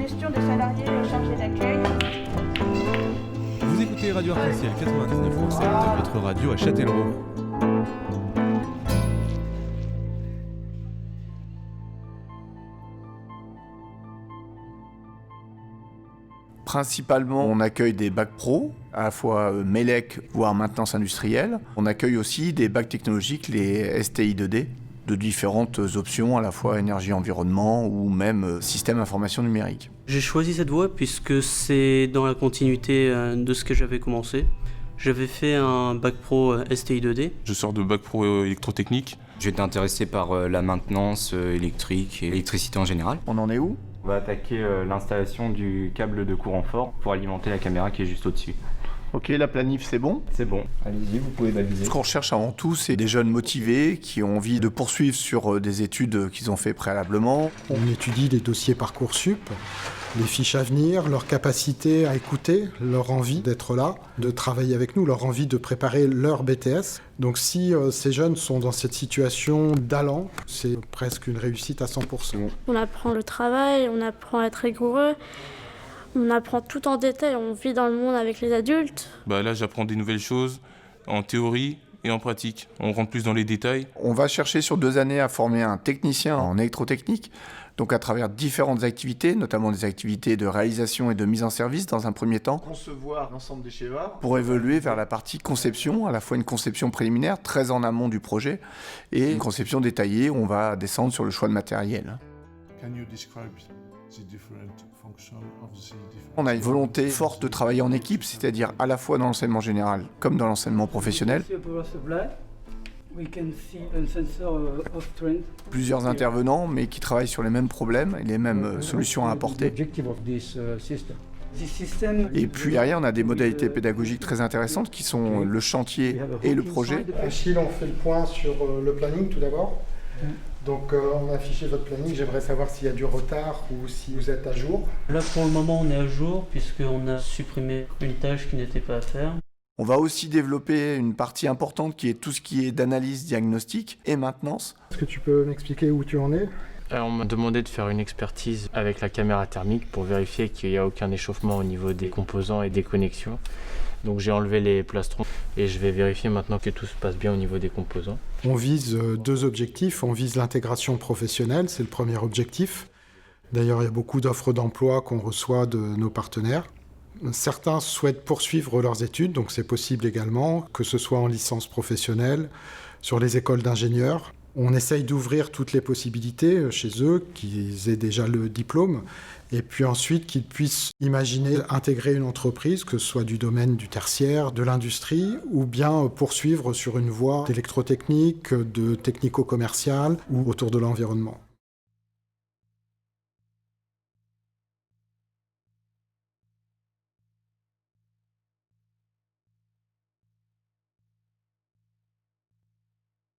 gestion des salariés chargés d'accueil. Vous écoutez Radio Arc-en-Ciel 99.7, votre radio à Châtellerault. Principalement, on accueille des bacs pro, à la fois MELEC, voire maintenance industrielle. On accueille aussi des bacs technologiques, les STI2D, de différentes options, à la fois énergie-environnement ou même système information numérique. J'ai choisi cette voie puisque c'est dans la continuité de ce que j'avais commencé. J'avais fait un bac pro STI2D. Je sors de bac pro électrotechnique. J'étais intéressé par la maintenance électrique et l'électricité en général. On en est où ? On va attaquer l'installation du câble de courant fort pour alimenter la caméra qui est juste au-dessus. Ok, la planif c'est bon ? C'est bon, allez-y, vous pouvez baliser. Ce qu'on recherche avant tout, c'est des jeunes motivés qui ont envie de poursuivre sur des études qu'ils ont fait préalablement. On étudie les dossiers Parcoursup, les fiches à venir, leur capacité à écouter, leur envie d'être là, de travailler avec nous, leur envie de préparer leur BTS. Donc si ces jeunes sont dans cette situation d'allant, c'est presque une réussite à 100%. On apprend le travail, on apprend à être rigoureux, on apprend tout en détail, on vit dans le monde avec les adultes. Là, j'apprends des nouvelles choses en théorie et en pratique. On rentre plus dans les détails. On va chercher sur 2 années à former un technicien en électrotechnique, donc à travers différentes activités, notamment des activités de réalisation et de mise en service dans un premier temps. Concevoir l'ensemble des schémas pour évoluer vers la partie conception, à la fois une conception préliminaire, très en amont du projet, et une conception détaillée où on va descendre sur le choix de matériel. On a une volonté forte de travailler en équipe, c'est-à-dire à la fois dans l'enseignement général comme dans l'enseignement professionnel. Plusieurs intervenants, mais qui travaillent sur les mêmes problèmes et les mêmes solutions à apporter. Et puis derrière, on a des modalités pédagogiques très intéressantes qui sont le chantier et le projet. Achille, on fait le point sur le planning tout d'abord. Donc on a affiché votre planning, j'aimerais savoir s'il y a du retard ou si vous êtes à jour. Là pour le moment on est à jour puisqu'on a supprimé une tâche qui n'était pas à faire. On va aussi développer une partie importante qui est tout ce qui est d'analyse, diagnostic et maintenance. Est-ce que tu peux m'expliquer où tu en es ? On m'a demandé de faire une expertise avec la caméra thermique pour vérifier qu'il n'y a aucun échauffement au niveau des composants et des connexions. Donc j'ai enlevé les plastrons et je vais vérifier maintenant que tout se passe bien au niveau des composants. On vise 2 objectifs. On vise l'intégration professionnelle, c'est le premier objectif. D'ailleurs, il y a beaucoup d'offres d'emploi qu'on reçoit de nos partenaires. Certains souhaitent poursuivre leurs études, donc c'est possible également, que ce soit en licence professionnelle, sur les écoles d'ingénieurs. On essaye d'ouvrir toutes les possibilités chez eux, qu'ils aient déjà le diplôme, et puis ensuite qu'ils puissent imaginer intégrer une entreprise, que ce soit du domaine du tertiaire, de l'industrie, ou bien poursuivre sur une voie d'électrotechnique, de technico-commerciale ou autour de l'environnement.